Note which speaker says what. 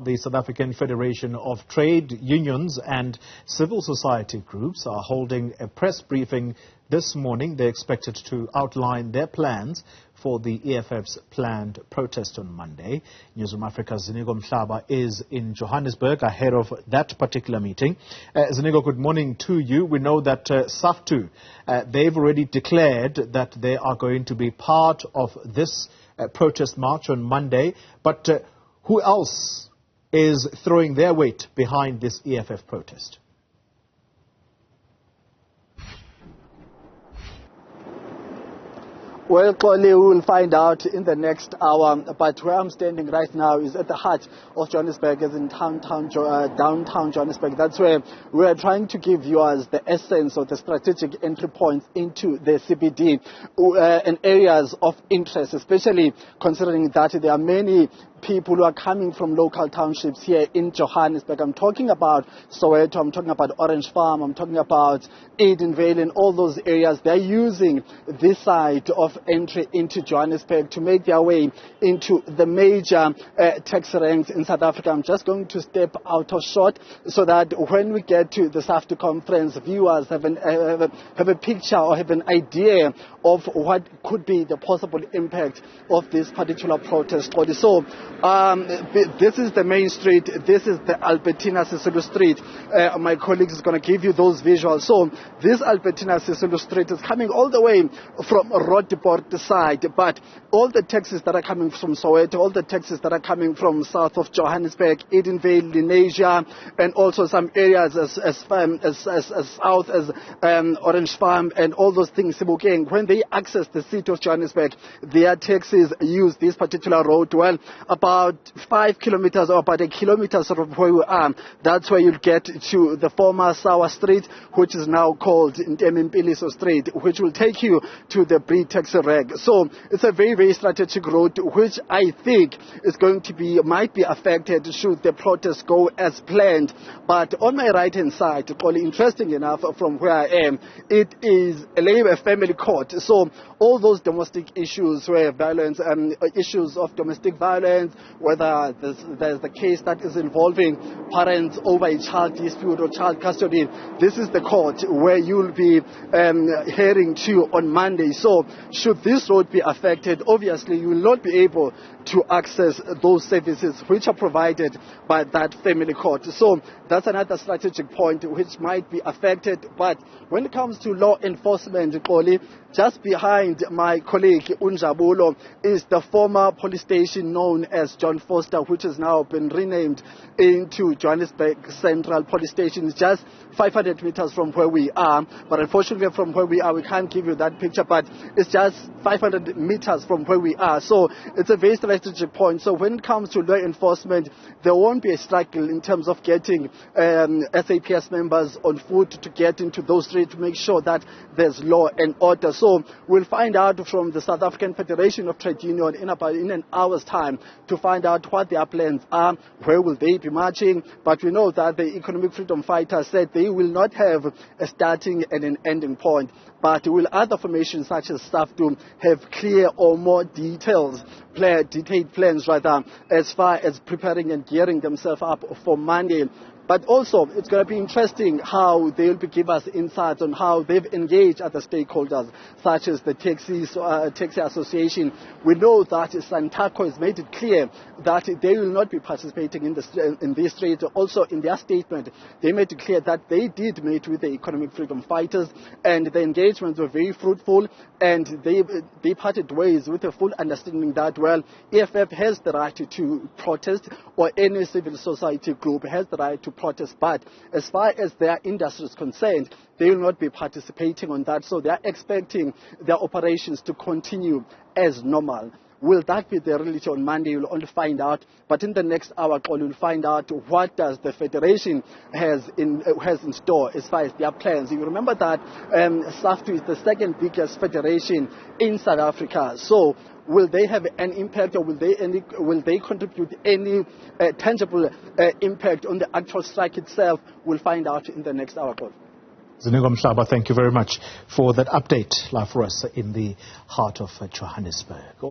Speaker 1: The South African Federation of Trade Unions and Civil Society Groups are holding a press briefing this morning. They're expected to outline their plans for the EFF's planned protest on Monday. Newzroom Afrika's Ziniko Mhlaba is in Johannesburg ahead of that particular meeting. Ziniko, good morning to you. We know that SAFTU, they've already declared that they are going to be part of this protest march on Monday. But who else is throwing their weight behind this EFF protest?
Speaker 2: Well, Xoli, we will find out in the next hour, but where I'm standing right now is at the heart of Johannesburg, as in downtown Johannesburg. That's where we are trying to give viewers the essence of the strategic entry points into the CBD and areas of interest, especially considering that there are many people who are coming from local townships here in Johannesburg. I'm talking about Soweto, I'm talking about Orange Farm, I'm talking about Edenvale and all those areas. They're using this side of entry into Johannesburg to make their way into the major tax ranks in South Africa. I'm just going to step out of shot so that when we get to the SAFTU conference, viewers have a picture or have an idea of what could be the possible impact of this particular protest. So this is the main street. This is the Albertina Sisulu Street. My colleague is going to give you those visuals. So this Albertina Sisulu Street is coming all the way from Roteport side, but all the taxis that are coming from Soweto, all the taxis that are coming from south of Johannesburg, Edenvale, Lenasia, and also some areas as south as Orange Farm and all those things, Sebokeng, when they access the city of Johannesburg, their taxis use this particular road. Well, about 5 kilometers or about a kilometer sort of where we are, that's where you'll get to the former Sawa Street, which is now called Mpiliso Street, which will take you to the pre-taxi reg. So it's a very, very strategic road, which I think is going to be, might be affected should the protest go as planned. But on my right hand side, probably interesting enough from where I am, it is a family court. So all those domestic issues where violence, issues of domestic violence, whether there's the case that is involving parents over a child dispute or child custody, this is the court where you'll be heading to on Monday. So should this road be affected, obviously you will not be able to access those services which are provided by that family court. So that's another strategic point which might be affected. But when it comes to law enforcement, Xoli, just behind my colleague Unjabulo is the former police station known as John Foster, which has now been renamed into Johannesburg Central Police Station. It's just 500 meters from where we are, but unfortunately from where we are we can't give you that picture, but it's just 500 meters from where we are. So it's a very strategic point. So when it comes to law enforcement, there won't be a struggle in terms of getting SAPS members on foot to get into those streets to make sure that there's law and order. So we'll find out from the South African Federation of Trade Union in an hour's time to find out what their plans are, where will they be marching. But we know that the economic freedom fighters said they will not have a starting and an ending point, but will other formations such as SAFTU have clear or more detailed plans rather as far as preparing and gearing themselves up for Monday. But also, it's going to be interesting how they'll give us insights on how they've engaged other stakeholders, such as the taxi association. We know that Santaco has made it clear that they will not be participating in this trade. Also, in their statement, they made it clear that they did meet with the economic freedom fighters, and the engagements were very fruitful, and they parted ways with a full understanding that, well, EFF has the right to protest, or any civil society group has the right to protest, but as far as their industry is concerned, they will not be participating on that. So they are expecting their operations to continue as normal. Will that be the reality on Monday? You'll only find out. But in the next hour, you'll find out what does the Federation has in store as far as their plans. You remember that SAFTU is the second biggest federation in South Africa. So will they have an impact, or will they contribute any tangible impact on the actual strike itself? We'll find out in the next hour.
Speaker 1: Ziniko Mhlaba, thank you very much for that update live for us in the heart of Johannesburg.